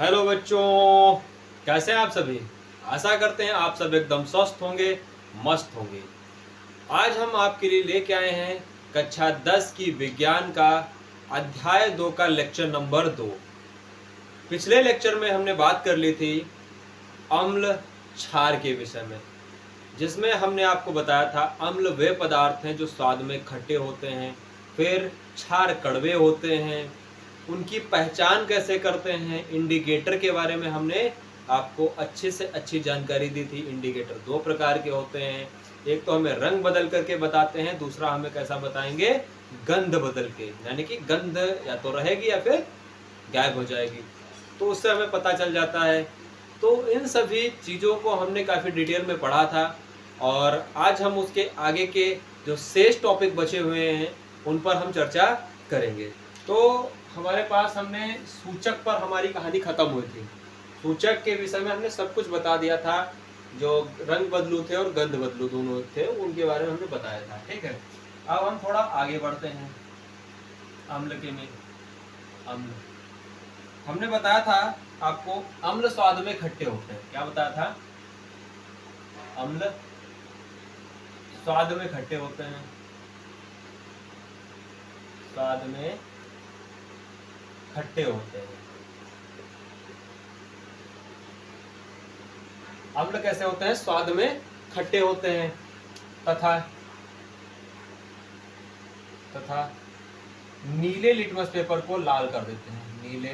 Hello बच्चों, कैसे हैं आप सभी। आशा करते हैं आप सब एकदम स्वस्थ होंगे, मस्त होंगे। आज हम आपके लिए लेके आए हैं कक्षा 10 की विज्ञान का अध्याय 2 का लेक्चर नंबर 2। पिछले लेक्चर में हमने बात कर ली थी अम्ल क्षार के विषय में, जिसमें हमने आपको बताया था अम्ल वे पदार्थ हैं जो स्वाद में खट्टे होते हैं, फिर क्षार कड़वे होते हैं, उनकी पहचान कैसे करते हैं। इंडिकेटर के बारे में हमने आपको अच्छे से अच्छी जानकारी दी थी। इंडिकेटर दो प्रकार के होते हैं, एक तो हमें रंग बदल करके बताते हैं, दूसरा हमें कैसा बताएंगे, गंध बदल के, यानी कि गंध या तो रहेगी या फिर गायब हो जाएगी, तो उससे हमें पता चल जाता है। तो इन सभी चीज़ों को हमने काफ़ी डिटेल में पढ़ा था और आज हम उसके आगे के जो शेष टॉपिक बचे हुए हैं उन पर हम चर्चा करेंगे। तो हमारे पास हमने सूचक पर हमारी कहानी खत्म हुई थी। सूचक के विषय में हमने सब कुछ बता दिया था, जो रंग बदलू थे और गंध बदलू दोनों थे उनके बारे में हमने बताया था। ठीक है, अब हम थोड़ा आगे बढ़ते हैं। अम्ल के में अम्ल हमने बताया था आपको, अम्ल स्वाद में खट्टे होते हैं। क्या बताया था? अम्ल स्वाद में खट्टे होते हैं, स्वाद में खट्टे होते हैं। अम्ल कैसे होते हैं? स्वाद में खट्टे होते हैं तथा तथा नीले लिटमस पेपर को लाल कर देते हैं। नीले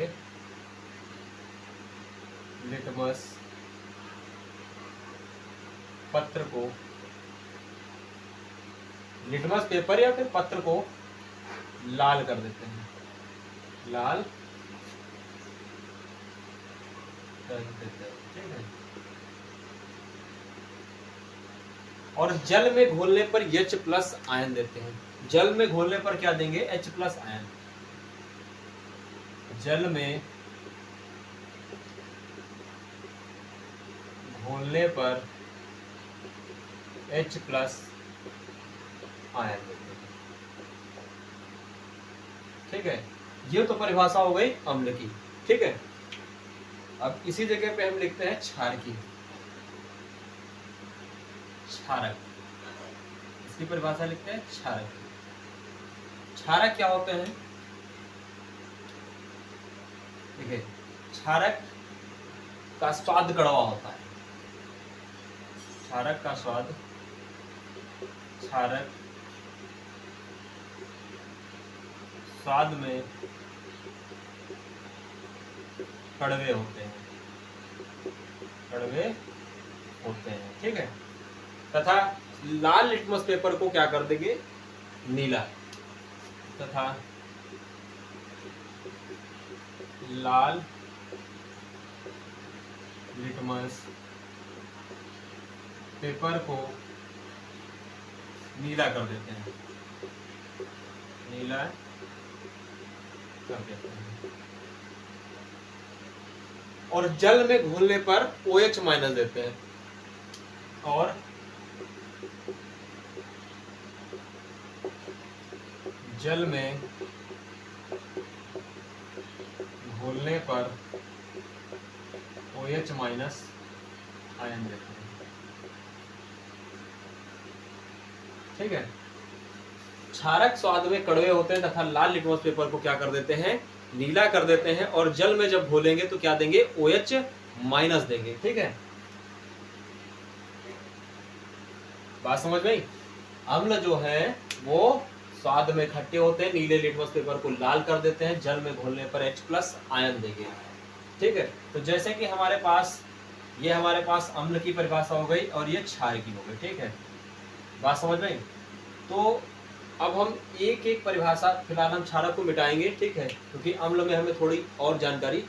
लिटमस पत्र को, लिटमस पेपर या फिर पत्र को लाल कर देते हैं, लाल कर देते हैं। ठीक है, और जल में घोलने पर H+ आयन देते हैं। जल में घोलने पर क्या देंगे? H+ ion. जल में घोलने पर H+ आयन देते हैं। ठीक है, ये तो परिभाषा हो गई अम्ल की। ठीक है, अब इसी जगह पे हम लिखते हैं क्षार की। क्षारक, इसकी परिभाषा लिखते हैं क्षारक। क्षारक क्या होते हैं? देखिए, क्षारक का स्वाद कड़वा होता है। क्षारक का स्वाद, क्षारक स्वाद में कड़वे होते हैं, कड़वे होते हैं। ठीक है, तथा लाल लिटमस पेपर को क्या कर देंगे? नीला। तथा लाल लिटमस पेपर को नीला कर देते हैं, नीला कर देते हैं। और जल में घोलने पर OH- देते हैं, और जल में घोलने पर OH- आयन देते हैं। ठीक है, क्षारक स्वाद में कड़वे होते हैं तथा लाल लिटमस पेपर को क्या कर देते हैं? नीला कर देते हैं, और जल में जब घोलेंगे तो क्या देंगे? OH- देंगे। ठीक है, बात समझ में आई? अम्ल जो है वो स्वाद में खट्टे होते हैं, नीले लिटमस पेपर को लाल कर देते हैं, जल में घोलने पर H+ आयन देंगे। ठीक है, तो जैसे कि हमारे पास ये हमारे पास अम्ल की परिभाषा हो गई और ये क्षार की हो गई। ठीक है, बात समझ में आई? तो अब हम एक एक परिभाषा, फिलहाल हम क्षारक को मिटाएंगे। ठीक है, क्योंकि अम्ल में हमें थोड़ी और जानकारी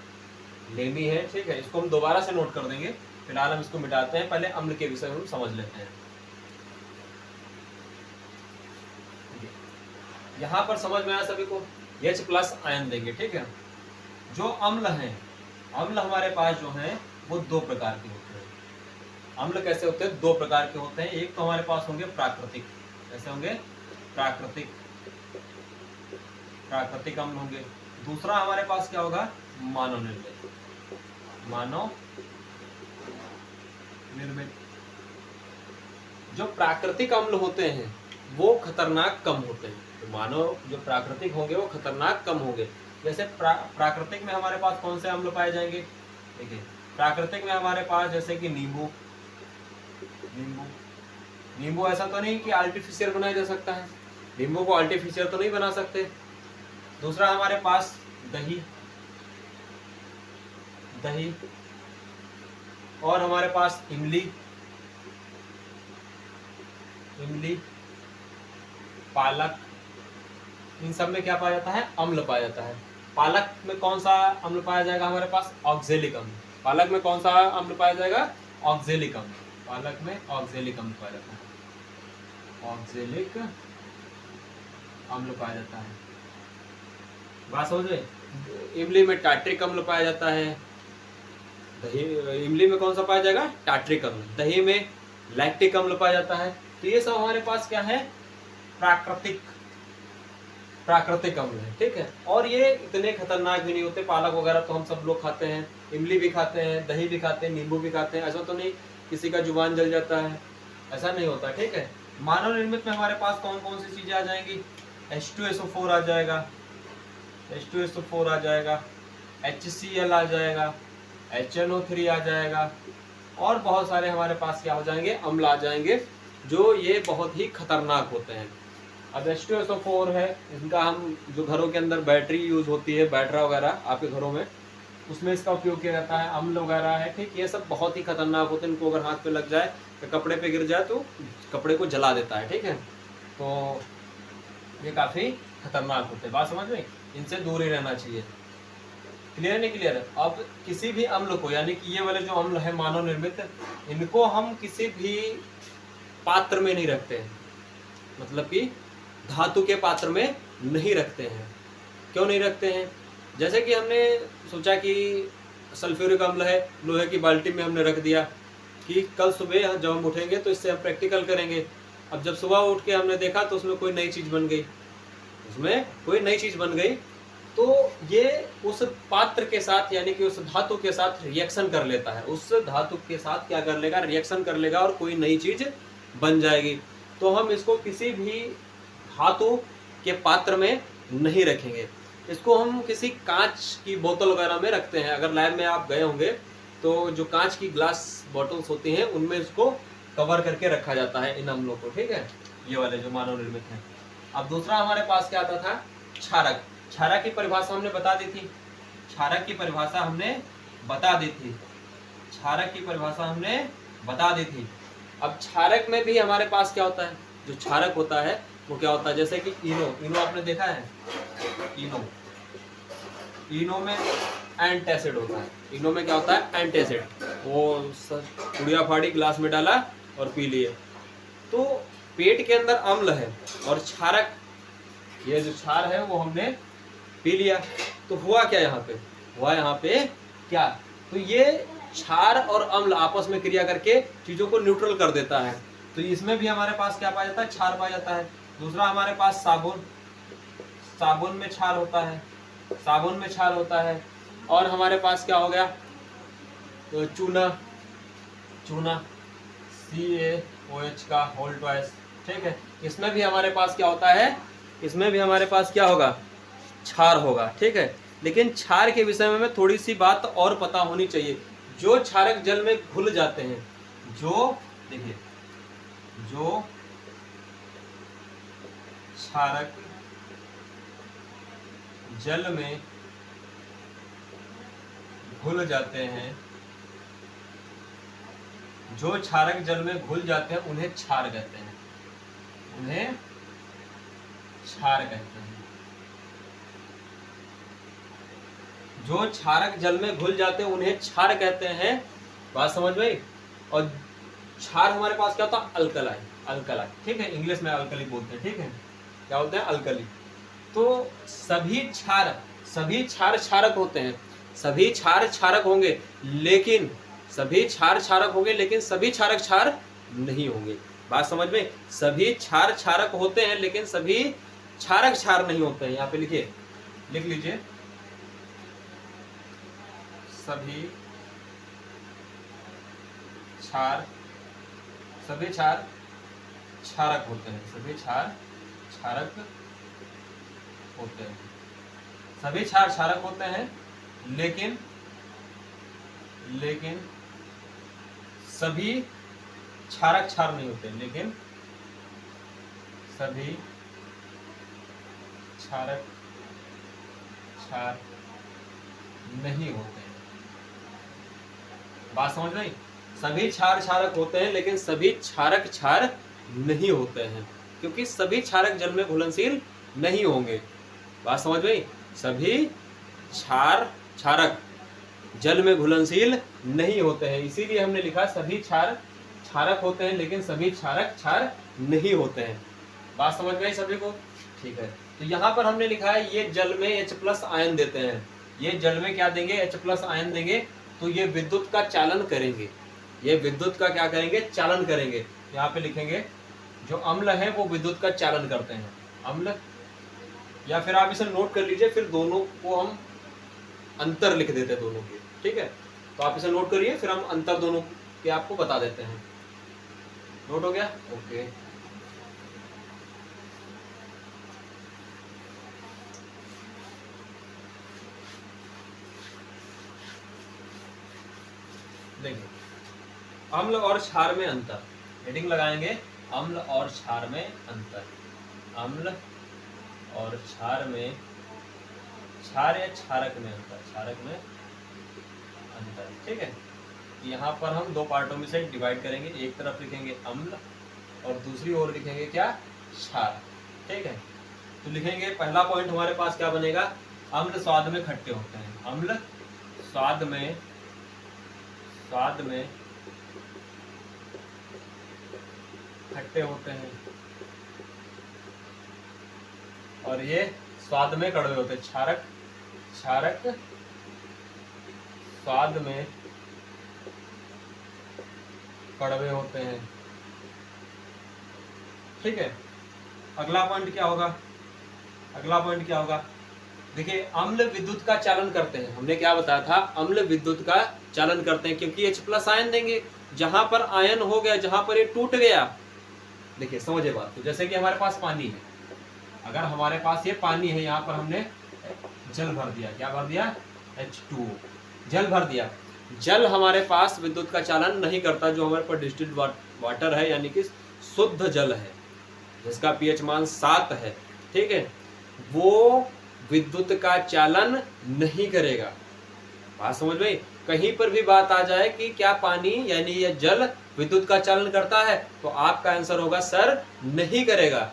लेनी है। ठीक है, इसको हम दोबारा से नोट कर देंगे, फिलहाल हम इसको मिटाते हैं। पहले अम्ल के विषय में हम समझ लेते हैं। यहाँ पर समझ में आया सभी को? H+ आयन देंगे। ठीक है, जो अम्ल हैं, अम्ल हमारे पास जो हैं वो दो प्रकार के होते हैं। अम्ल कैसे होते हैं? दो प्रकार के होते हैं। एक तो हमारे पास होंगे प्राकृतिक, कैसे होंगे? प्राकृतिक, प्राकृतिक अम्ल होंगे। दूसरा हमारे पास क्या होगा? मानव निर्मित। मानव निर्मित। जो प्राकृतिक अम्ल होते हैं वो खतरनाक कम होते हैं। तो मानव जो प्राकृतिक होंगे वो खतरनाक कम होंगे। जैसे प्राकृतिक में हमारे पास कौन से अम्ल पाए जाएंगे? देखिए प्राकृतिक में हमारे पास जैसे कि नींबू। नींबू नींबू ऐसा तो नहीं कि आर्टिफिशियल बनाया जा सकता है, नींबू को आर्टिफिशियल तो नहीं बना सकते। दूसरा हमारे पास दही, दही और हमारे पास इमली, इमली, पालक। इन सब में क्या पाया जाता है? अम्ल पाया जाता है। पालक में कौन सा अम्ल पाया जाएगा हमारे पास? ऑक्जेलिक अम्ल। पालक में कौन सा अम्ल पाया जाएगा? ऑक्जेलिक अम्ल। पालक में ऑक्जेलिक अम्ल पाया जाता है, ऑक्जेलिक अम्ल पाया जाता है। बात समझ में? इमली में टार्ट्रिक अम्ल पाया जाता है। दही, इमली में कौन सा पाया जाएगा? टार्ट्रिक अम्ल। दही में लैक्टिक अम्ल पाया जाता है। तो ये सब हमारे पास क्या है? प्राकृतिक अम्ल है, ठीक है। और ये इतने खतरनाक भी नहीं होते। पालक वगैरह तो हम सब लोग खाते हैं, इमली भी खाते हैं, दही भी खाते हैं, नींबू भी खाते हैं। ऐसा तो नहीं किसी का जुबान जल जाता है, ऐसा नहीं होता, ठीक है। मानव निर्मित में हमारे पास कौन कौन सी चीजें आ जाएंगी? H2SO4 आ जाएगा, H2SO4 आ जाएगा, HCl आ जाएगा, HNO3 आ जाएगा और बहुत सारे हमारे पास क्या हो जाएंगे? अम्ल आ जाएंगे जो ये बहुत ही खतरनाक होते हैं। अब H2SO4 है, इनका हम जो घरों के अंदर बैटरी यूज होती है, बैटरा वगैरह आपके घरों में, उसमें इसका उपयोग किया जाता है। अम्ल वगैरह है, ठीक। ये सब बहुत ही खतरनाक होते हैं। इनको अगर हाथ पे लग जाए या कपड़े पे गिर जाए तो कपड़े को जला देता है, ठीक है। तो ये काफ़ी खतरनाक होते हैं। बात समझ में? इनसे दूर ही रहना चाहिए। क्लियर नहीं क्लियर? अब किसी भी अम्ल को, यानी कि ये वाले जो अम्ल है मानव निर्मित, इनको हम किसी भी पात्र में नहीं रखते हैं, मतलब कि धातु के पात्र में नहीं रखते हैं। क्यों नहीं रखते हैं? जैसे कि हमने सोचा कि सल्फ्यूरिक अम्ल है, लोहे की बाल्टी में हमने रख दिया कि कल सुबह जब हम उठेंगे तो इससे हम प्रैक्टिकल करेंगे। अब जब सुबह उठ के हमने देखा तो उसमें कोई नई चीज़ बन गई, उसमें कोई नई चीज़ बन गई, तो ये उस पात्र के साथ, यानी कि उस धातु के साथ रिएक्शन कर लेता है। उस धातु के साथ क्या कर लेगा? रिएक्शन कर लेगा और कोई नई चीज़ बन जाएगी। तो हम इसको किसी भी धातु के पात्र में नहीं रखेंगे। इसको हम किसी कांच की बोतल वगैरह में रखते हैं। अगर लैब में आप गए होंगे तो जो कांच की ग्लास बॉटल्स होती हैं उनमें इसको कवर करके रखा जाता है इन अम्लों को, ठीक है, ये वाले जो मानव निर्मित हैं। अब दूसरा हमारे पास क्या आता था? क्षारक। क्षारक की परिभाषा हमने बता दी थी, क्षारक की परिभाषा हमने बता दी थी, क्षारक की परिभाषा हमने बता दी थी। अब क्षारक में भी हमारे पास क्या होता है? जो क्षारक होता है वो क्या होता है? जैसे कि इनो आपने देखा है, इनो में एंटासिड होता है। इनो में क्या होता है? एंटासिड। वो पुड़िया फाड़ी ग्लास में डाला और पी लिए। तो पेट के अंदर अम्ल है और क्षारक, ये जो क्षार है वो हमने पी लिया। तो हुआ क्या यहाँ पे? हुआ यहाँ पे क्या? तो ये क्षार और अम्ल आपस में क्रिया करके चीजों को न्यूट्रल कर देता है। तो इसमें भी हमारे पास क्या पाया जाता है? क्षार पाया जाता है। दूसरा हमारे पास साबुन, साबुन में क्षार होता है, साबुन में क्षार होता है। और हमारे पास क्या हो गया? तो चूना, चूना CaOH का होल ट्वाइस, ठीक है। इसमें भी हमारे पास क्या होता है? इसमें भी हमारे पास क्या होगा? क्षार होगा, ठीक है। लेकिन क्षार के विषय में थोड़ी सी बात और पता होनी चाहिए। जो क्षारक जल में घुल जाते हैं, जो देखिए, जो क्षारक जल में घुल जाते हैं, जो क्षारक जल में घुल जाते हैं उन्हें क्षार कहते हैं, उन्हें क्षार कहते हैं। जो क्षारक जल में घुल जाते हैं उन्हें क्षार कहते हैं। बात समझ में? और क्षार हमारे पास क्या होता है? अल्कलाई, अल्कलाई, ठीक है। इंग्लिश में अल्कली बोलते हैं, ठीक है। क्या होते हैं? अल्कली। तो सभी क्षार क्षारक होते हैं, सभी क्षार क्षारक होंगे, लेकिन सभी क्षार क्षारक होंगे, लेकिन सभी क्षारक क्षार नहीं होंगे। बात समझ में? सभी क्षार क्षारक होते हैं लेकिन सभी क्षारक क्षार नहीं होते हैं। यहाँ पे लिखिए, लिख लीजिए, सभी क्षार, सभी क्षार क्षारक होते हैं, सभी क्षार क्षारक होते हैं, सभी क्षार क्षारक होते हैं, लेकिन सभी क्षारक क्षार नहीं होते, लेकिन सभी क्षारक क्षार नहीं होते हैं। बात समझ में? सभी क्षार क्षारक होते हैं लेकिन सभी क्षारक क्षार नहीं होते हैं, क्योंकि सभी क्षारक जल में घुलनशील नहीं होंगे। बात समझ में? सभी क्षार क्षारक जल में घुलनशील नहीं होते हैं, इसीलिए हमने लिखा सभी क्षार क्षारक होते हैं लेकिन सभी क्षारक क्षार नहीं होते हैं। बात समझ में आई सभी को? ठीक है, तो यहाँ पर हमने लिखा है ये जल में H+ आयन देते हैं, ये जल में क्या देंगे? H+ आयन देंगे, तो ये विद्युत का चालन करेंगे, ये विद्युत का क्या करेंगे? चालन करेंगे। यहाँ पे लिखेंगे जो अम्ल है वो विद्युत का चालन करते हैं, अम्ल, या फिर आप इसे नोट कर लीजिए, फिर दोनों को हम अंतर लिख देते हैं दोनों के, ठीक है? तो आप इसे नोट करिए, फिर हम अंतर दोनों के आपको बता देते हैं। नोट हो गया? ओके। देखिए, अम्ल और क्षार में अंतर, हेडिंग लगाएंगे अम्ल और क्षार में अंतर, अम्ल और क्षार में, क्षार या क्षारक में अंतर, क्षारक में अंतर, ठीक है? यहाँ पर हम दो पार्टों में से डिवाइड करेंगे, एक तरफ लिखेंगे अम्ल और दूसरी ओर लिखेंगे क्या? क्षार, ठीक है? तो लिखेंगे, पहला पॉइंट हमारे पास क्या बनेगा? अम्ल स्वाद में खट्टे होते हैं, अम्ल स्वाद में खट्टे होते हैं, और ये स्वाद में कड़वे होते हैं, क्षारक स्वाद में कड़वे होते हैं, ठीक है? अगला पॉइंट क्या होगा? अगला पॉइंट क्या होगा? देखिए, अम्ल विद्युत का चालन करते हैं, हमने क्या बताया था? अम्ल विद्युत का चालन करते हैं, क्योंकि H+ आयन देंगे, जहां पर आयन हो गया, जहां पर ये टूट गया, देखिए समझिए बात को, जैसे कि हमारे पास पानी है, अगर हमारे पास ये पानी है, यहाँ पर हमने जल भर दिया, क्या भर दिया? H2O, जल भर दिया। जल हमारे पास विद्युत का चालन नहीं करता, जो हमारे पास डिस्टिल्ड वाटर है, यानी कि शुद्ध जल है, जिसका pH मान 7 है, ठीक है? वो विद्युत का चालन नहीं करेगा। बात समझ में? कहीं पर भी बात आ जाए कि क्या पानी यानी यह जल विद्युत का चालन करता है, तो आपका आंसर होगा सर नहीं करेगा,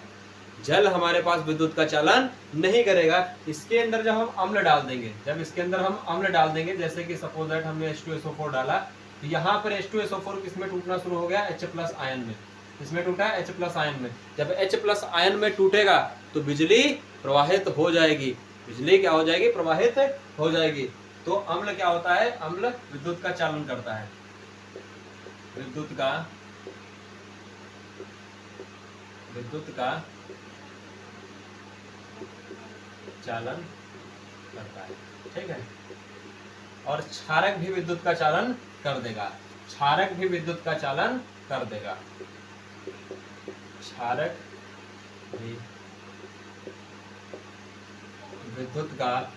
जल हमारे पास विद्युत का चालन नहीं करेगा। इसके अंदर जब हम अम्ल डाल देंगे, जब इसके अंदर हम अम्ल डाल देंगे, जैसे कि सपोज दैट हमने H2SO4 डाला, तो यहाँ पर H2SO4 किसमें टूटना शुरू हो गया? H+ आयन में। इसमें टूटा H+ आयन में। जब H+ आयन में टूटेगा तो बिजली प्रवाहित हो जाएगी, बिजली क्या हो जाएगी? प्रवाहित हो जाएगी। तो अम्ल क्या होता है? अम्ल विद्युत का चालन करता है, विद्युत का चालन करता है, ठीक है? और क्षारक भी विद्युत का चालन कर देगा, क्षारक भी विद्युत का चालन कर देगा, क्षारक भी विद्युत का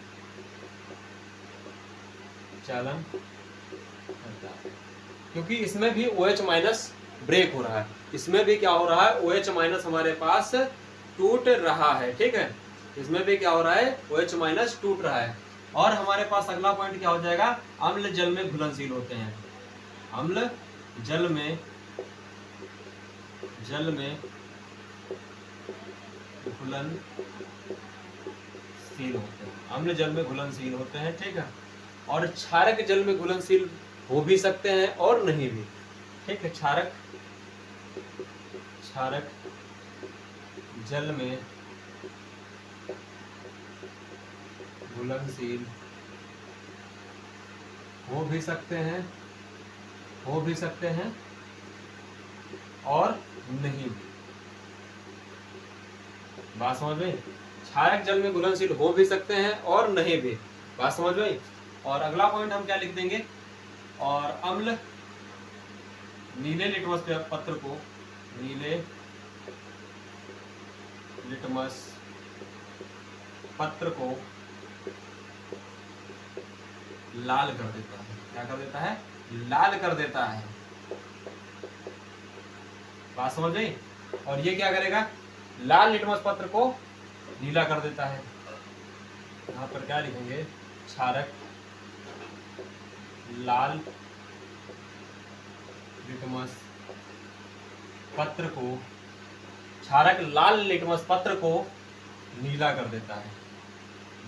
चालन करता है, क्योंकि इसमें भी OH- ब्रेक हो रहा है, इसमें भी क्या हो रहा है? OH- हमारे पास टूट रहा है, ठीक है? इसमें भी क्या हो रहा है? OH- टूट रहा है। और हमारे पास अगला पॉइंट क्या हो जाएगा? अम्ल जल में घुलनशील होते हैं, अम्ल जल में घुलनशील होते हैं, अम्ल जल में घुलनशील होते हैं, ठीक है? और क्षारक जल में घुलनशील हो भी सकते हैं और नहीं भी, ठीक है? क्षारक जल में घुलनशील हो भी सकते हैं और नहीं भी। बात समझ में? क्षारक जल में घुलनशील हो भी सकते हैं और नहीं भी। बात समझ में? और अगला पॉइंट हम क्या लिख देंगे? और अम्ल नीले लिटमस पत्र को, नीले लिटमस पत्र को लाल कर देता है। क्या कर देता है? लाल कर देता है। बात समझ गई? और ये क्या करेगा? लाल लिटमस पत्र को नीला कर देता है। यहां पर क्या लिखेंगे? क्षारक लाल लिटमस पत्र को, क्षारक लाल लिटमस पत्र को नीला कर देता है,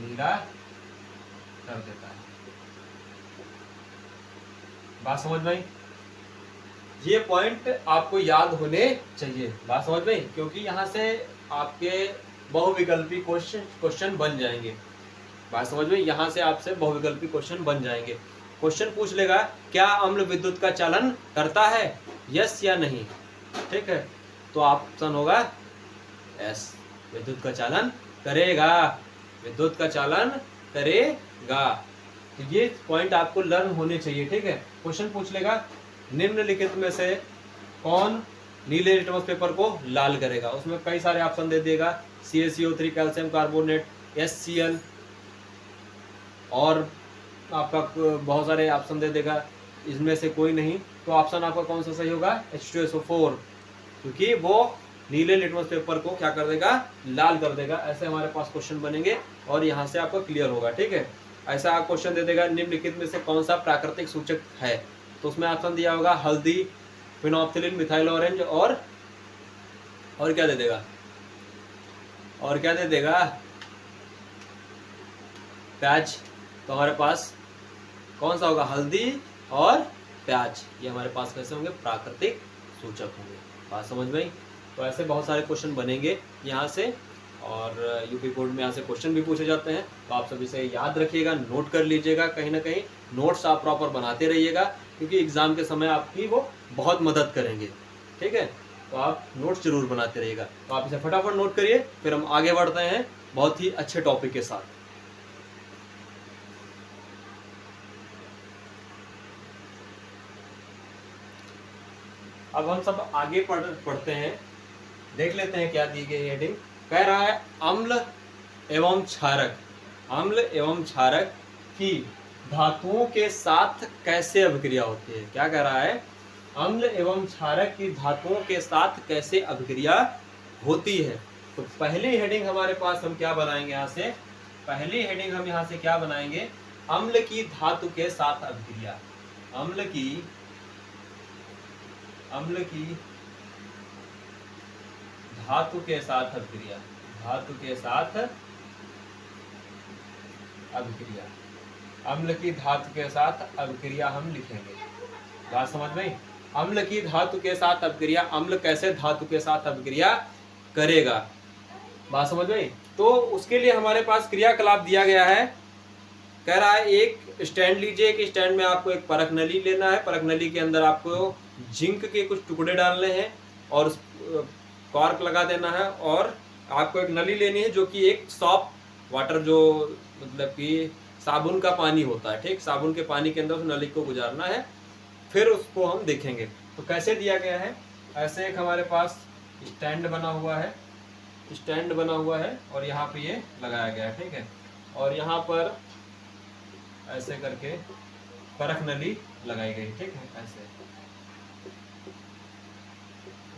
नीला कर देता है। बात समझ में आई? ये पॉइंट आपको याद होने चाहिए। बात समझ में आई? क्योंकि यहाँ से आपके बहुविकल्पी क्वेश्चन बन जाएंगे। बात समझ में? यहाँ से आपसे बहुविकल्पी क्वेश्चन बन जाएंगे। क्वेश्चन पूछ लेगा क्या अम्ल विद्युत का चालन करता है, यस या नहीं। ठीक है, तो ऑप्शन होगा यस, विद्युत का चालन करेगा, विद्युत का चालन करेगा। तो ये पॉइंट आपको लर्न होने चाहिए। ठीक है, क्वेश्चन पूछ लेगा निम्नलिखित में से कौन नीले लिटमस पेपर को लाल करेगा। उसमें कई सारे ऑप्शन दे देगा, CaCO3, कैल्शियम कार्बोनेट, HCl, और आपका बहुत सारे ऑप्शन दे देगा। इसमें से कोई नहीं, तो ऑप्शन आपका कौन सा सही होगा? H2SO4, क्योंकि वो नीले लिटमस पेपर को क्या कर देगा? लाल कर देगा। ऐसे हमारे पास क्वेश्चन बनेंगे और यहाँ से आपको क्लियर होगा। ठीक है, ऐसा क्वेश्चन दे देगा निम्नलिखित में से कौन सा प्राकृतिक सूचक है, तो उसमें ऑप्शन दिया होगा हल्दी, फिनोप्थिलिन, मिथाइल ऑरेंज, और क्या दे देगा? और क्या दे देगा? प्याज। तो हमारे पास कौन सा होगा? हल्दी और प्याज। ये हमारे पास कैसे होंगे? प्राकृतिक सूचक होंगे। बात समझ में आई? तो ऐसे बहुत सारे क्वेश्चन बनेंगे यहाँ से, और यूपी बोर्ड में यहाँ से क्वेश्चन भी पूछे जाते हैं। तो आप सभी से याद रखिएगा, नोट कर लीजिएगा, कहीं ना कहीं नोट्स आप प्रॉपर बनाते रहिएगा, क्योंकि एग्जाम के समय आपकी वो बहुत मदद करेंगे। ठीक है, तो आप नोट्स जरूर बनाते रहिएगा। तो आप इसे फटाफट नोट करिए, फिर हम आगे बढ़ते हैं बहुत ही अच्छे टॉपिक के साथ। अब हम सब आगे पढ़ते हैं, देख लेते हैं क्या दी गई हेडिंग। कह रहा है अम्ल एवं क्षारक, अम्ल एवं क्षारक की धातुओं के साथ कैसे अभिक्रिया होती है। क्या कह रहा है? अम्ल एवं क्षारक की धातुओं के साथ कैसे अभिक्रिया होती है। तो पहली हेडिंग हमारे पास हम क्या बनाएंगे? यहाँ से पहली हेडिंग हम यहाँ से क्या बनाएंगे? अम्ल की धातु के साथ अभिक्रिया, अम्ल की धातु के साथ अभिक्रिया, धातु के साथ अभिक्रिया, अम्ल की धातु के साथ अभिक्रिया हम लिखेंगे। बात समझ में? अम्ल की धातु के साथ अभिक्रिया, अम्ल कैसे धातु के साथ अभिक्रिया करेगा। बात समझ में? तो उसके लिए हमारे पास क्रियाकलाप दिया गया है। कह रहा है एक स्टैंड लीजिए, एक स्टैंड में आपको एक परख नली लेना है, परख नली के अंदर आपको जिंक के कुछ टुकड़े डालने हैं और कॉर्क लगा देना है, और आपको एक नली लेनी है जो कि एक सॉफ्ट वाटर, जो मतलब कि साबुन का पानी होता है। ठीक, साबुन के पानी के अंदर उस नली को गुजारना है, फिर उसको हम देखेंगे। तो कैसे दिया गया है? ऐसे एक हमारे पास स्टैंड बना हुआ है, स्टैंड बना हुआ है और यहाँ पे ये लगाया गया है। ठीक है, और यहाँ पर ऐसे करके परख नली लगाई गई। ठीक है, ऐसे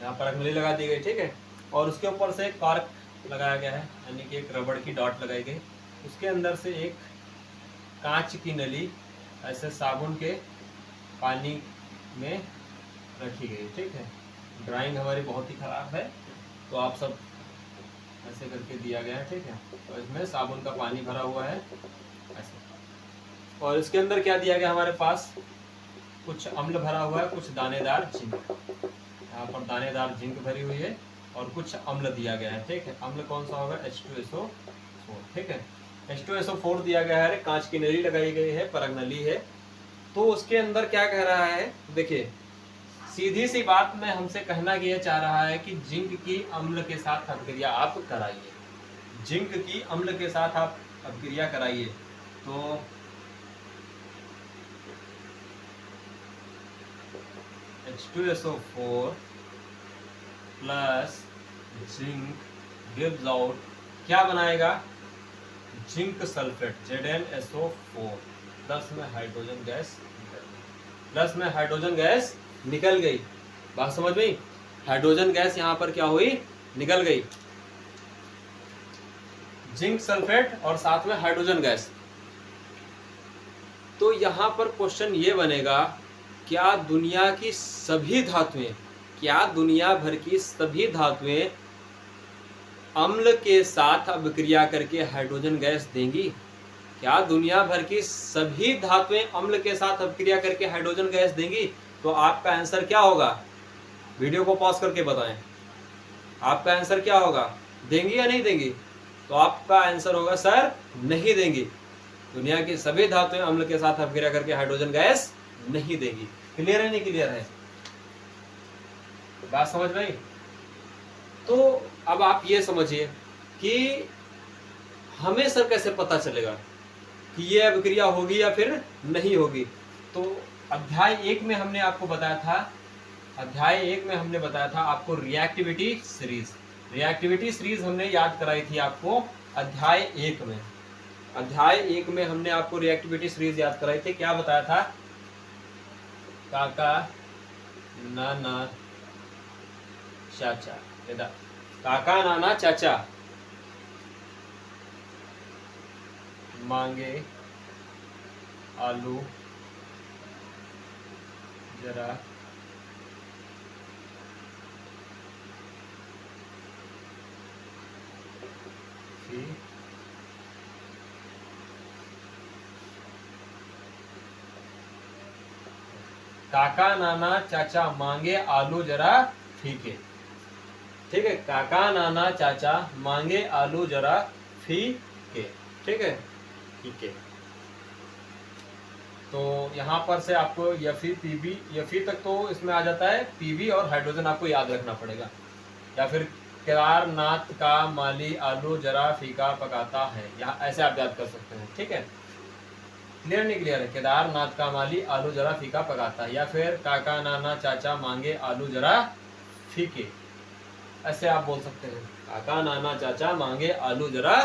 यहाँ परख नली लगा दी गई। ठीक है, और उसके ऊपर से कॉर्क लगाया गया है, यानी कि एक रबड़ की डॉट लगाई गई। उसके अंदर से एक कांच की नली ऐसे साबुन के पानी में रखी गई। ठीक है, ड्राइंग हमारी बहुत ही खराब है, तो आप सब ऐसे करके दिया गया है। ठीक है, तो इसमें साबुन का पानी भरा हुआ है ऐसे, और इसके अंदर क्या दिया गया? हमारे पास कुछ अम्ल भरा हुआ है, कुछ दानेदार जिंक, यहाँ पर दानेदार जिंक भरी हुई है, और कुछ अम्ल दिया गया है। ठीक है, अम्ल कौन सा होगा? H2SO4। ठीक है, H2SO4 दिया गया है, कांच की नली लगाई गई है, परख नली है। तो उसके अंदर क्या कह रहा है? देखिए, सीधी सी बात में हमसे कहना ये चाह रहा है कि जिंक की अम्ल के साथ अभिक्रिया आप कराइए, जिंक की अम्ल के साथ आप अभिक्रिया कराइए। तो H2SO4 plus zinc gives out, क्या बनाएगा? जिंक सल्फेट ZnSO4 प्लस में हाइड्रोजन गैस निकल गई, प्लस में हाइड्रोजन गैस निकल गई। बात समझ में? हाइड्रोजन गैस यहाँ पर क्या हुई? निकल गई। जिंक सल्फेट और साथ में हाइड्रोजन गैस। तो यहाँ पर क्वेश्चन ये बनेगा, क्या दुनिया की सभी धातुएं, क्या दुनिया भर की सभी धातुएं अम्ल के साथ अभिक्रिया करके हाइड्रोजन गैस देंगी? क्या दुनिया भर की सभी धातुएं अम्ल के साथ अभिक्रिया करके हाइड्रोजन गैस देंगी? तो आपका आंसर क्या होगा? वीडियो को पॉज करके बताएं, आपका आंसर क्या होगा? देंगी या नहीं देंगी? तो आपका आंसर होगा सर नहीं देंगी। दुनिया की सभी धातुएं अम्ल के साथ अभिक्रिया करके हाइड्रोजन गैस नहीं देंगी। क्लियर है नहीं क्लियर है? बात समझ में आई? तो अब आप ये समझिए कि हमें सर कैसे पता चलेगा कि ये अभिक्रिया होगी या फिर नहीं होगी? तो अध्याय 1 में हमने आपको बताया था, अध्याय 1 में हमने बताया था आपको रिएक्टिविटी सीरीज। रिएक्टिविटी सीरीज हमने याद कराई थी आपको अध्याय 1 में। अध्याय 1 में हमने आपको रिएक्टिविटी सीरीज याद कराई थी। क्या बताया था? काका नाना चाचा, काका नाना चाचा मांगे आलू जरा काका नाना चाचा मांगे आलू जरा फीके। ठीक है, काका नाना चाचा मांगे आलू जरा फीके। ठीक है, ठीक है। तो यहाँ पर से आपको यफी पीबी, यफी तक तो इसमें आ जाता है, पीबी और हाइड्रोजन आपको याद रखना पड़ेगा। या फिर केदारनाथ का माली आलू जरा फीका पकाता है, यहाँ ऐसे आप याद कर सकते हैं। ठीक है, क्लियर नहीं क्लियर है? केदारनाथ का माली आलू जरा फीका पकाता है, या फिर काका नाना चाचा मांगे आलू जरा फीके, ऐसे आप बोल सकते हैं। काका नाना चाचा मांगे आलू जरा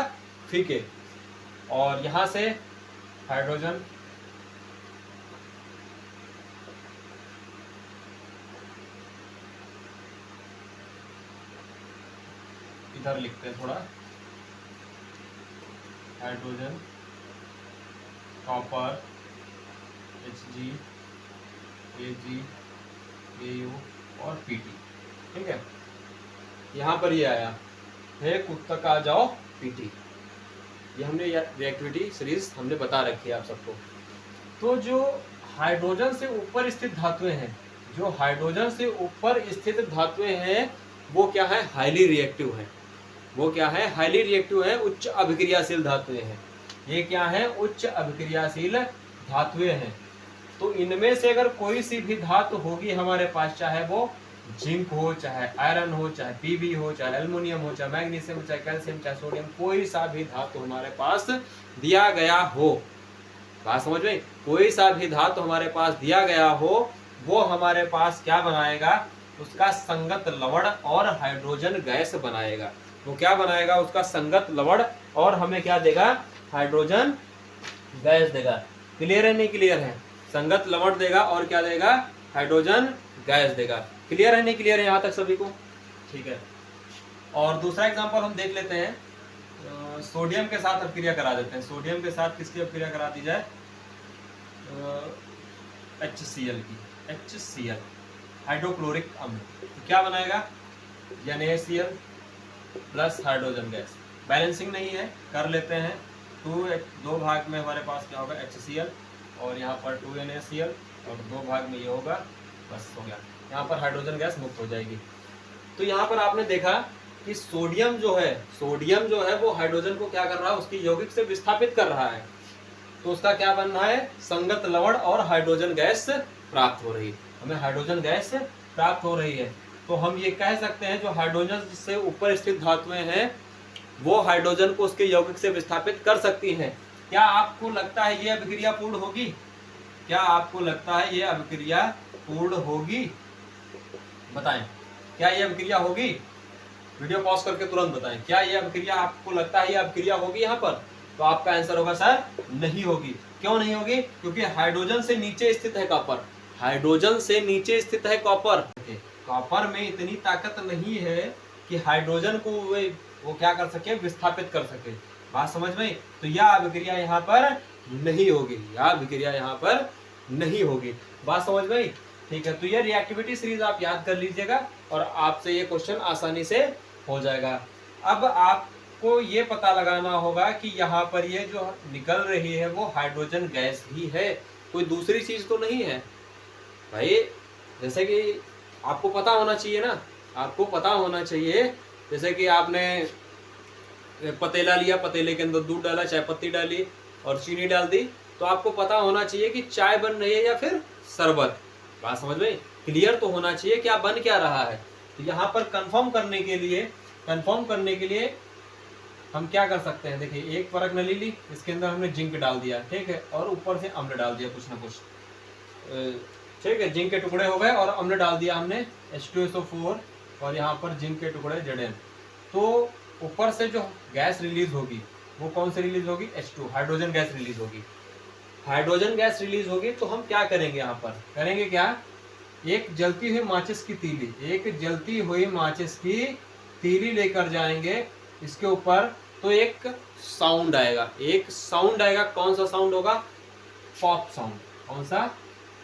फीके। और यहां से हाइड्रोजन इधर लिखते हैं थोड़ा, hydrogen copper Hg Ag Au और Pt। ठीक है, यहाँ पर ये आया है कुत्तक आ जाओ Pt। ये हमने रिएक्टिविटी सीरीज हमने बता रखी है आप सबको। तो जो हाइड्रोजन से ऊपर स्थित धातुएं हैं, जो हाइड्रोजन से ऊपर स्थित धातुएं हैं, वो क्या है? हाईली रिएक्टिव है। वो क्या है? हाईली रिएक्टिव है, उच्च अभिक्रियाशील धातुएं हैं। ये क्या है? उच्च अभिक्रियाशील धातुएं हैं। तो इनमें से अगर कोई सी भी धातु होगी हमारे पास, चाहे वो जिंक हो, चाहे आयरन हो, चाहे पीबी हो, चाहे एल्युमिनियम हो, चाहे मैग्नीशियम हो, चाहे कैल्शियम, चाहे सोडियम, कोई सा भी धातु हमारे पास दिया गया हो, बात समझ में? कोई सा भी धातु हमारे पास दिया गया हो, वो हमारे पास क्या बनाएगा? उसका संगत लवण और हाइड्रोजन गैस बनाएगा। वो क्या बनाएगा? उसका संगत लवण और हमें क्या देगा? हाइड्रोजन गैस देगा। क्लियर है नहीं क्लियर है? संगत लवण देगा और क्या देगा? हाइड्रोजन गैस देगा। क्लियर है नहीं क्लियर है यहाँ तक सभी को? ठीक है। और दूसरा एग्जांपल हम देख लेते हैं, सोडियम के साथ अभिक्रिया करा देते हैं। सोडियम के साथ किसकी अभिक्रिया करा दी जाए? HCl की, HCl हाइड्रोक्लोरिक अम्ल। तो क्या बनाएगा? NaCl plus hydrogen gas. Balancing नहीं है, कर लेते हैं। दो भाग में हमारे पास क्या होगा? HCl और यहाँ पर 2NaCl और दो भाग में ये होगा, बस हो गया। यहाँ पर हाइड्रोजन गैस मुक्त हो जाएगी। तो यहाँ पर आपने देखा कि सोडियम जो है वो हाइड्रोजन को क्या कर रहा है? उसकी यौगिक से विस्थापित कर रहा है। तो उसका क्या बन रहा है? संगत लवण और हाइड्रोजन गैस प्राप्त हो रही है। हमें हाइड्रोजन गैस प्राप्त हो रही है। तो हम ये कह सकते हैं जो हाइड्रोजन से ऊपर स्थित धातुएं हैं वो हाइड्रोजन को उसके यौगिक से विस्थापित कर सकती हैं। क्या आपको लगता है ये अभिक्रिया पूर्ण होगी? क्या आपको लगता है ये अभिक्रिया पूर्ण होगी? बताएं, क्या ये अभिक्रिया होगी? वीडियो पॉज करके तुरंत बताएं, क्या ये अभिक्रिया आपको लगता है ये अभिक्रिया होगी यहाँ पर? तो आपका आंसर होगा सर नहीं होगी। क्यों नहीं होगी? क्योंकि हाइड्रोजन से नीचे स्थित है कॉपर, हाइड्रोजन से नीचे स्थित है कॉपर। कॉपर में इतनी ताकत नहीं है कि हाइड्रोजन को वो क्या कर सके, विस्थापित कर सके। बात समझ में? तो यह अभिक्रिया यहाँ पर नहीं होगी, यह अभिक्रिया यहाँ पर नहीं होगी। बात समझ में? ठीक है, तो ये रिएक्टिविटी सीरीज आप याद कर लीजिएगा और आपसे ये क्वेश्चन आसानी से हो जाएगा। अब आपको ये पता लगाना होगा कि यहाँ पर ये जो निकल रही है वो हाइड्रोजन गैस ही है, कोई दूसरी चीज तो नहीं है भाई। जैसे कि आपको पता होना चाहिए ना, आपको पता होना चाहिए, जैसे कि आपने पतीला लिया, पतीले के अंदर दूध डाला, चाय पत्ती डाली और चीनी डाल दी, तो आपको पता होना चाहिए कि चाय बन रही है या फिर शरबत। बात समझ में? क्लियर तो होना चाहिए क्या बन क्या रहा है। तो यहाँ पर कंफर्म करने के लिए हम क्या कर सकते हैं, देखिए एक परख नली ली, इसके अंदर हमने जिंक डाल दिया, ठीक है, और ऊपर से अम्ल डाल दिया कुछ ना कुछ, ठीक है, जिंक के टुकड़े हो गए और अम्ल डाल दिया हमने H2SO4 और यहाँ पर जिंक के टुकड़े Zn। तो ऊपर से जो गैस रिलीज होगी वो कौन सी रिलीज होगी? H2, हाइड्रोजन गैस रिलीज होगी। हाइड्रोजन गैस रिलीज होगी तो हम क्या करेंगे, यहाँ पर करेंगे क्या, एक जलती हुई माचिस की तीली लेकर जाएंगे इसके ऊपर, तो एक साउंड आएगा, कौन सा साउंड होगा? Pop sound. कौन सा?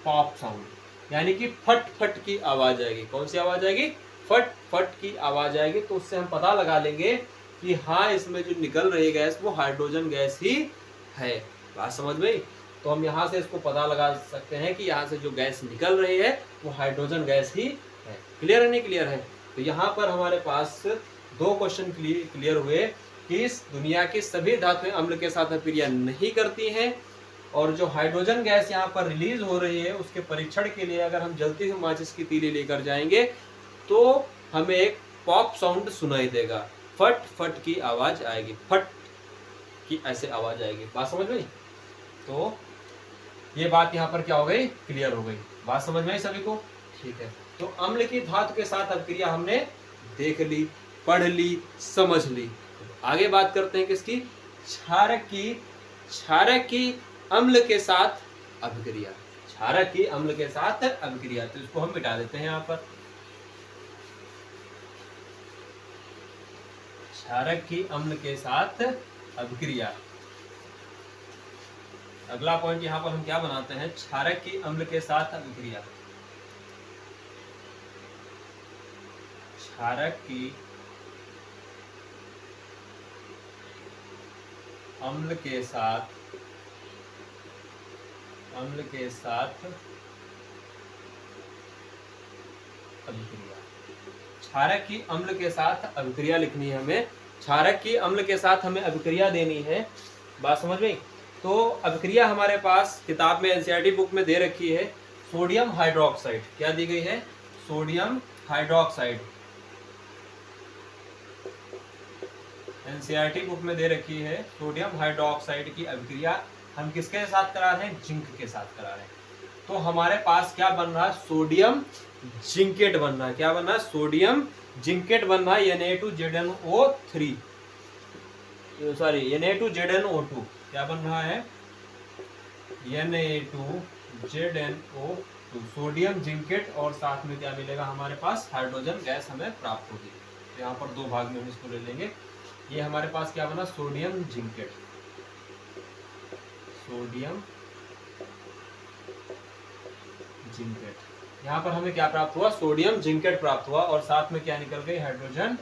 पॉप साउंड, यानी कि फट फट की आवाज आएगी। कौन सी आवाज आएगी? फट फट की आवाज आएगी। तो उससे हम पता लगा लेंगे कि हाँ, इसमें जो निकल रही गैस वो हाइड्रोजन गैस ही है। बात समझ में? तो हम यहाँ से इसको पता लगा सकते हैं कि यहाँ से जो गैस निकल रही है वो हाइड्रोजन गैस ही है। क्लियर है? नहीं क्लियर है? तो यहाँ पर हमारे पास दो क्वेश्चन क्लियर हुए कि इस दुनिया की सभी धातुएं अम्ल के साथ अभिक्रिया नहीं करती हैं, और जो हाइड्रोजन गैस यहाँ पर रिलीज हो रही है उसके परीक्षण के लिए अगर हम जलती हुई माचिस की तीली लेकर जाएंगे तो हमें एक पॉप साउंड सुनाई देगा, फट फट की आवाज आएगी, फट की ऐसे आवाज आएगी। बात समझ में? तो ये बात यहाँ पर क्या हो गई? क्लियर हो गई। बात समझ में आई सभी को? ठीक है, तो अम्ल की धातु के साथ अभिक्रिया हमने देख ली, पढ़ ली, समझ ली। आगे बात करते हैं किसकी? क्षारक की अम्ल के साथ अभिक्रिया। क्षारक की अम्ल के साथ अभिक्रिया, तो इसको हम मिटा देते हैं यहाँ पर। क्षारक की अम्ल के साथ अभिक्रिया, अगला पॉइंट यहाँ पर हम क्या बनाते हैं? क्षारक की अम्ल के साथ अभिक्रिया। क्षारक की अम्ल के साथ अभिक्रिया। क्षारक की अम्ल के साथ अभिक्रिया लिखनी है हमें, क्षारक की अम्ल के साथ हमें अभिक्रिया देनी है। बात समझ में? तो अभिक्रिया हमारे पास किताब में एनसीईआरटी बुक में दे रखी है, सोडियम हाइड्रोक्साइड। क्या दी गई है? Sodium hydroxide. एनसीईआरटी बुक में दे रखी है सोडियम हाइड्रोक्साइड की अभिक्रिया हम किसके साथ करा रहे हैं? जिंक के साथ करा रहे हैं। तो हमारे पास क्या बन रहा है? सोडियम जिंकेट बन रहा है। क्या बन रहा है? सोडियम जिंकेट बन रहा है, Na2ZnO3, सॉरी Na2ZnO2। क्या बन रहा है? Na2ZnO2, सोडियम जिंकेट, और साथ में क्या मिलेगा हमारे पास? हाइड्रोजन गैस हमें प्राप्त होगी। तो यहाँ पर दो भाग में हम इसको ले लेंगे। ये हमारे पास क्या बना? Sodium zincate, sodium zincate. यहाँ पर हमें क्या प्राप्त हुआ? सोडियम जिंकेट प्राप्त हुआ, और साथ में क्या निकल गई? हाइड्रोजन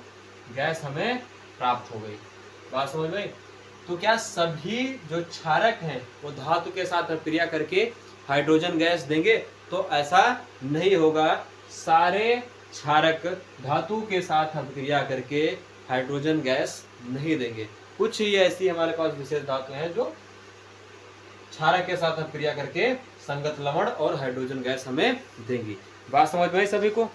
गैस हमें प्राप्त हो गई। बात समझ में? तो क्या सभी जो क्षारक हैं वो धातु के साथ अभिक्रिया करके हाइड्रोजन गैस देंगे? तो ऐसा नहीं होगा। सारे क्षारक धातु के साथ अभिक्रिया करके हाइड्रोजन गैस नहीं देंगे। कुछ ही ऐसी हमारे पास विशेष धातु हैं जो क्षारक के साथ अभिक्रिया करके संगत लवण और हाइड्रोजन गैस हमें देंगी। बात समझ में आई सभी को?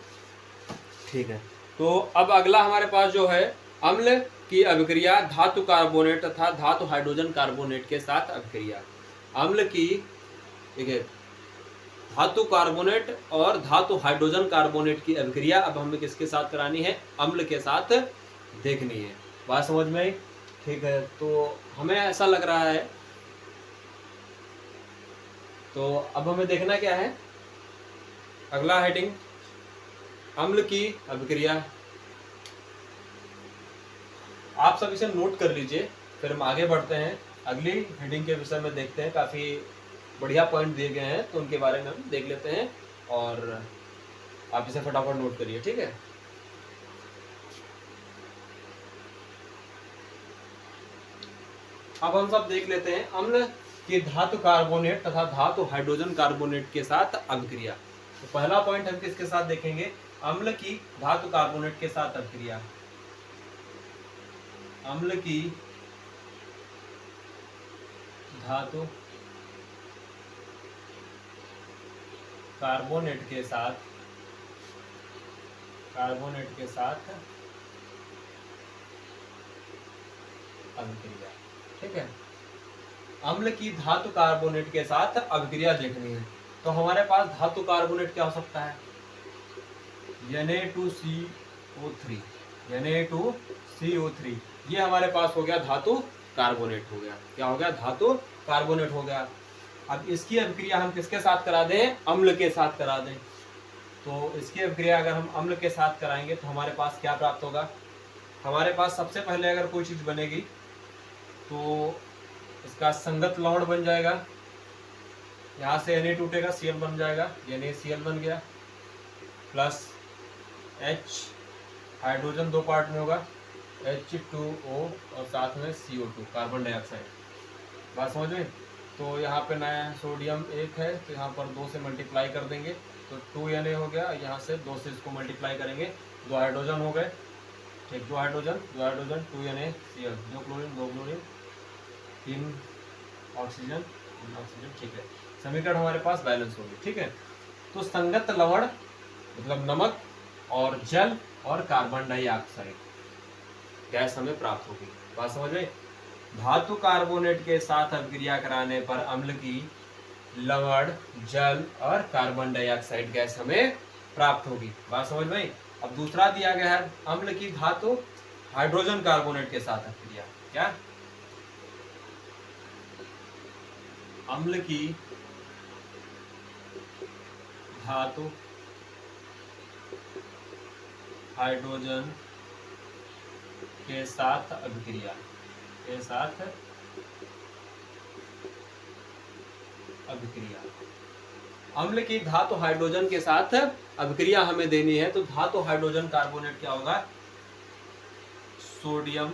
ठीक है, तो अब अगला हमारे पास जो है अम्ल की अभिक्रिया धातु कार्बोनेट तथा धातु हाइड्रोजन कार्बोनेट के साथ अभिक्रिया। अम्ल की, ठीक है, धातु कार्बोनेट और धातु हाइड्रोजन कार्बोनेट की अभिक्रिया अब हमें किसके साथ करानी है, अम्ल के साथ देखनी है। बात समझ में आई? ठीक है, तो हमें ऐसा लग रहा है, तो अब हमें देखना क्या है, अगला हेडिंग अम्ल की अभिक्रिया। आप सब इसे नोट कर लीजिए, फिर हम आगे बढ़ते हैं, अगली हेडिंग के विषय में देखते हैं। काफी बढ़िया पॉइंट दिए गए हैं तो उनके बारे में हम देख लेते हैं और आप इसे फटाफट नोट करिए, ठीक है। अब हम सब देख लेते हैं अम्ल की धातु कार्बोनेट तथा धातु हाइड्रोजन कार्बोनेट के साथ अभिक्रिया। तो पहला पॉइंट हम किसके साथ देखेंगे, अम्ल की धातु कार्बोनेट के साथ अभिक्रिया। अम्ल की धातु कार्बोनेट के साथ अभिक्रिया, ठीक है। अम्ल की धातु कार्बोनेट के साथ अभिक्रिया देखनी है, तो हमारे पास धातु कार्बोनेट क्या हो सकता है, Na2CO3, Na2CO3, ये हमारे पास हो गया धातु कार्बोनेट हो गया। क्या हो गया, धातु कार्बोनेट हो गया। अब इसकी अभिक्रिया हम किसके साथ करा दें, अम्ल के साथ करा दें। तो इसकी अभिक्रिया अगर हम अम्ल के साथ कराएंगे तो हमारे पास क्या प्राप्त होगा, हमारे पास सबसे पहले अगर कोई चीज बनेगी तो इसका संगत लवण बन जाएगा, यहाँ से Na टूटेगा, Cl बन जाएगा, NaCl बन गया, प्लस H हाइड्रोजन 2 पार्ट में होगा, H2O और साथ में CO2 कार्बन डाइऑक्साइड। बात समझ में? तो यहाँ पे नया सोडियम 1 है तो यहाँ पर 2 से मल्टीप्लाई कर देंगे तो 2Na हो गया, यहाँ से 2 से इसको मल्टीप्लाई करेंगे, 2 हाइड्रोजन हो गए, ठीक, 2 hydrogen 2NaCl, 2 chlorine 2 chlorine 3 oxygen, ठीक है। समीकरण हमारे पास बैलेंस होगी, ठीक है। तो संगत लवण मतलब नमक और जल और कार्बन डाइऑक्साइड गैस हमें प्राप्त होगी। बात समझ में? धातु कार्बोनेट के साथ अभिक्रिया कराने पर अम्ल की लवण, जल और कार्बन डाइऑक्साइड गैस हमें प्राप्त होगी। बात समझ में? अब दूसरा दिया गया है अम्ल की धातु हाइड्रोजन कार्बोनेट के साथ अभिक्रिया। क्या, अम्ल की धातु हाइड्रोजन के साथ अभिक्रिया, अम्ल की धातु हाइड्रोजन के साथ अभिक्रिया हमें देनी है, तो धातु हाइड्रोजन कार्बोनेट क्या होगा, सोडियम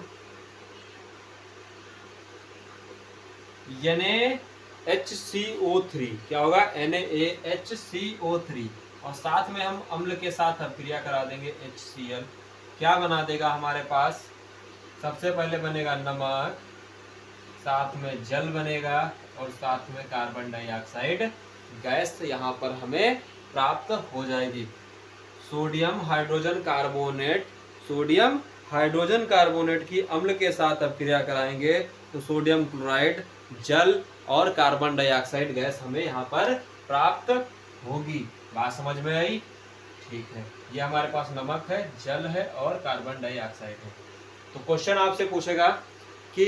NaHCO3, क्या होगा, NaHCO3, और साथ में हम अम्ल के साथ अभिक्रिया करा देंगे HCl। क्या बना देगा हमारे पास, सबसे पहले बनेगा नमक, साथ में जल बनेगा और साथ में कार्बन डाइऑक्साइड गैस यहाँ पर हमें प्राप्त हो जाएगी। सोडियम हाइड्रोजन कार्बोनेट की अम्ल के साथ अभिक्रिया कराएंगे तो सोडियम क्लोराइड, जल और कार्बन डाइऑक्साइड गैस हमें यहाँ पर प्राप्त होगी। बात समझ में आई? ठीक है, ये हमारे पास नमक है, जल है और कार्बन डाइऑक्साइड है। तो क्वेश्चन आपसे पूछेगा कि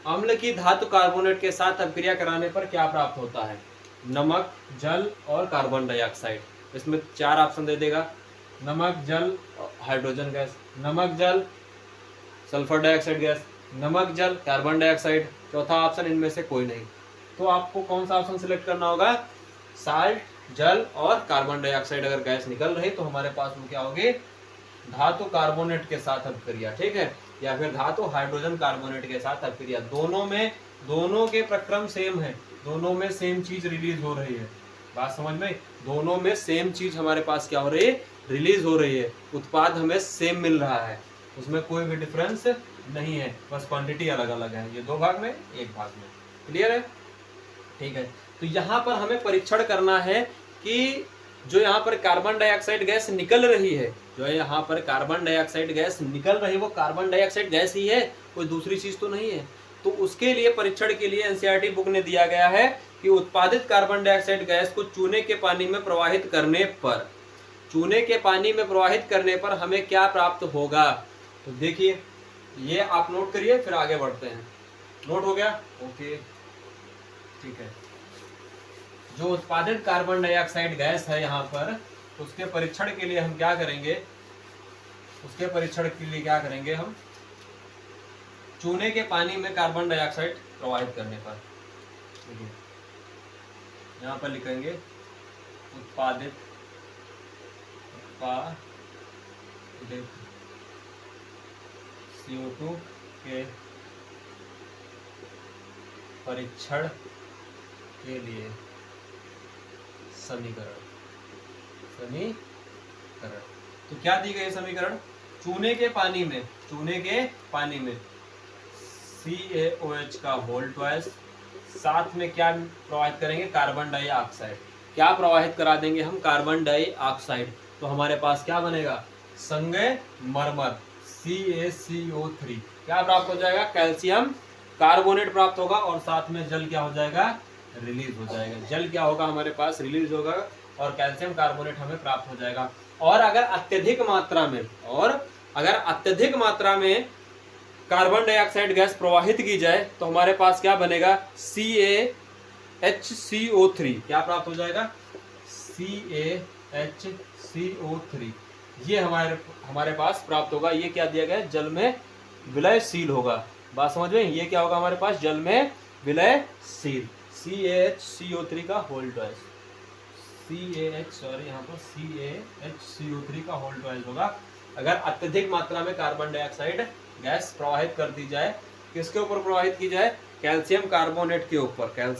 अम्ल की धातु कार्बोनेट के साथ अभिक्रिया कराने पर क्या प्राप्त होता है, नमक, जल और कार्बन डाइऑक्साइड। इसमें 4 ऑप्शन दे देगा, नमक, जल, हाइड्रोजन गैस, नमक, जल, सल्फर डाइऑक्साइड गैस, नमक, जल, कार्बन डाइऑक्साइड, चौथा ऑप्शन इनमें से कोई नहीं। तो आपको कौन सा ऑप्शन सिलेक्ट करना होगा, साल्ट, जल और कार्बन डाइऑक्साइड अगर गैस निकल रही तो हमारे पास वो क्या होगी, धातु कार्बोनेट के साथ अभिक्रिया, ठीक है, या फिर धातु हाइड्रोजन कार्बोनेट के साथ अभिक्रिया। दोनों के प्रक्रम सेम है, दोनों में सेम चीज रिलीज हो रही है। बात समझ में? दोनों में सेम चीज हमारे पास क्या हो रही है, रिलीज हो रही है, उत्पाद हमें सेम मिल रहा है, उसमें कोई भी डिफरेंस नहीं है, बस क्वांटिटी अलग अलग है, ये 2 भाग में 1 भाग में। क्लियर है? ठीक है, तो यहाँ पर हमें परीक्षण करना है कि जो यहाँ पर कार्बन डाइऑक्साइड गैस निकल रही है, जो है यहाँ पर कार्बन डाइऑक्साइड गैस निकल रही है वो कार्बन डाइऑक्साइड गैस ही है, कोई दूसरी चीज तो नहीं है। तो उसके लिए परीक्षण के लिए एनसीईआरटी बुक ने दिया गया है कि उत्पादित कार्बन डाइऑक्साइड गैस को चूने के पानी में प्रवाहित करने पर, चूने के पानी में प्रवाहित करने पर हमें क्या प्राप्त होगा। तो देखिए, ये आप नोट करिए, फिर आगे बढ़ते हैं। नोट हो गया? ओके, ठीक है। जो उत्पादित कार्बन डाइऑक्साइड गैस है यहाँ पर, उसके परीक्षण के लिए हम क्या करेंगे, उसके परीक्षण के लिए क्या करेंगे हम, चूने के पानी में कार्बन डाइऑक्साइड प्रवाहित करने पर, यहाँ पर लिखेंगे उत्पादित CO2 के परीक्षण के लिए समीकरण। तो क्या दी गई समीकरण, चूने के पानी में CaOH का होल ट्वाइस, साथ में क्या प्रवाहित करेंगे, कार्बन डाइऑक्साइड। क्या प्रवाहित करा देंगे हम, कार्बन डाइऑक्साइड। तो हमारे पास क्या बनेगा, संगमरमर CaCO3 क्या प्राप्त हो जाएगा, कैल्शियम कार्बोनेट प्राप्त होगा, और साथ में जल क्या हो जाएगा, रिलीज हो जाएगा। जल क्या होगा हमारे पास, रिलीज होगा, और कैल्शियम कार्बोनेट हमें प्राप्त हो जाएगा। और अगर अत्यधिक मात्रा में कार्बन डाइऑक्साइड गैस प्रवाहित की जाए तो हमारे पास क्या बनेगा, CaHCO3 क्या प्राप्त हो जाएगा, CaHCO3 ये हमारे पास प्राप्त होगा। ये क्या दिया गया, जल में विलयशील होगा। बात समझ में, ये क्या होगा हमारे पास, जल में विलयशील, CaHCO3 का होल ट्वाइस, यहाँ पर CaHCO3 का होल ट्वाइस होगा। अगर अत्यधिक मात्रा में कार्बन डाइऑक्साइड गैस प्रवाहित कर दी जाए, किसके ऊपर प्रवाहित की जाए, कैल्शियम कार्बोनेट के ऊपर, यहाँ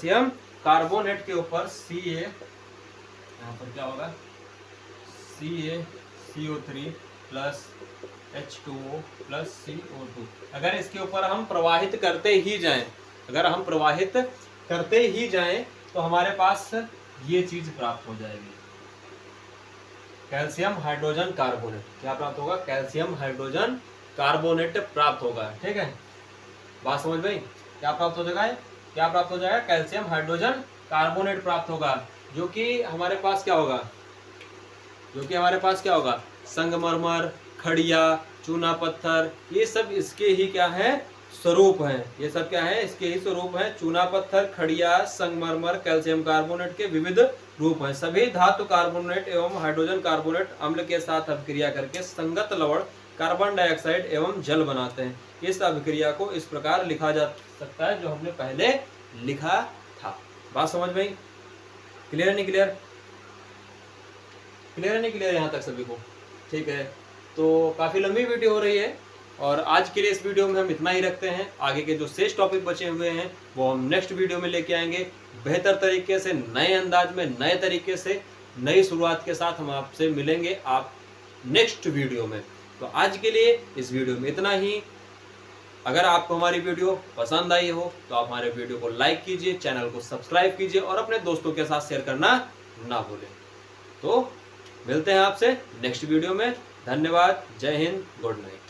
पर क्या होगा, CaCO3 plus H2O plus CO2। अगर इसके ऊपर हम प्रवाहित करते ही जाएं तो हमारे पास ये चीज प्राप्त हो जाएगी, कैल्शियम हाइड्रोजन कार्बोनेट। क्या प्राप्त होगा, कैल्शियम हाइड्रोजन कार्बोनेट प्राप्त होगा। ठीक है, बात समझ में, क्या प्राप्त हो जाएगा, कैल्शियम हाइड्रोजन कार्बोनेट प्राप्त होगा, जो कि हमारे पास क्या होगा, संगमरमर, खड़िया, चूना पत्थर, ये सब इसके ही क्या है, स्वरूप हैं। ये सब क्या है, इसके ही स्वरूप हैं। चूना पत्थर, खड़िया, संगमरमर, कैल्शियम कार्बोनेट के विविध रूप हैं। सभी धातु कार्बोनेट एवं हाइड्रोजन कार्बोनेट अम्ल के साथ अभिक्रिया करके संगत लवण कार्बन डाइऑक्साइड एवं जल बनाते हैं। इस अभिक्रिया को इस प्रकार लिखा जा सकता है जो हमने पहले लिखा था। बात समझ में, क्लियर नहीं क्लियर यहाँ तक सभी को? ठीक है, तो काफी लंबी वीडियो हो रही है और आज के लिए इस वीडियो में हम इतना ही रखते हैं। आगे के जो शेष टॉपिक बचे हुए हैं वो हम नेक्स्ट वीडियो में लेके आएंगे, बेहतर तरीके से, नए अंदाज में, नए तरीके से, नई शुरुआत के साथ हम आपसे मिलेंगे आप नेक्स्ट वीडियो में। तो आज के लिए इस वीडियो में इतना ही। अगर आपको हमारी वीडियो पसंद आई हो तो आप हमारे वीडियो को लाइक कीजिए, चैनल को सब्सक्राइब कीजिए और अपने दोस्तों के साथ शेयर करना ना भूलें। तो मिलते हैं आपसे नेक्स्ट वीडियो में। धन्यवाद, जय हिंद, गुड नाइट।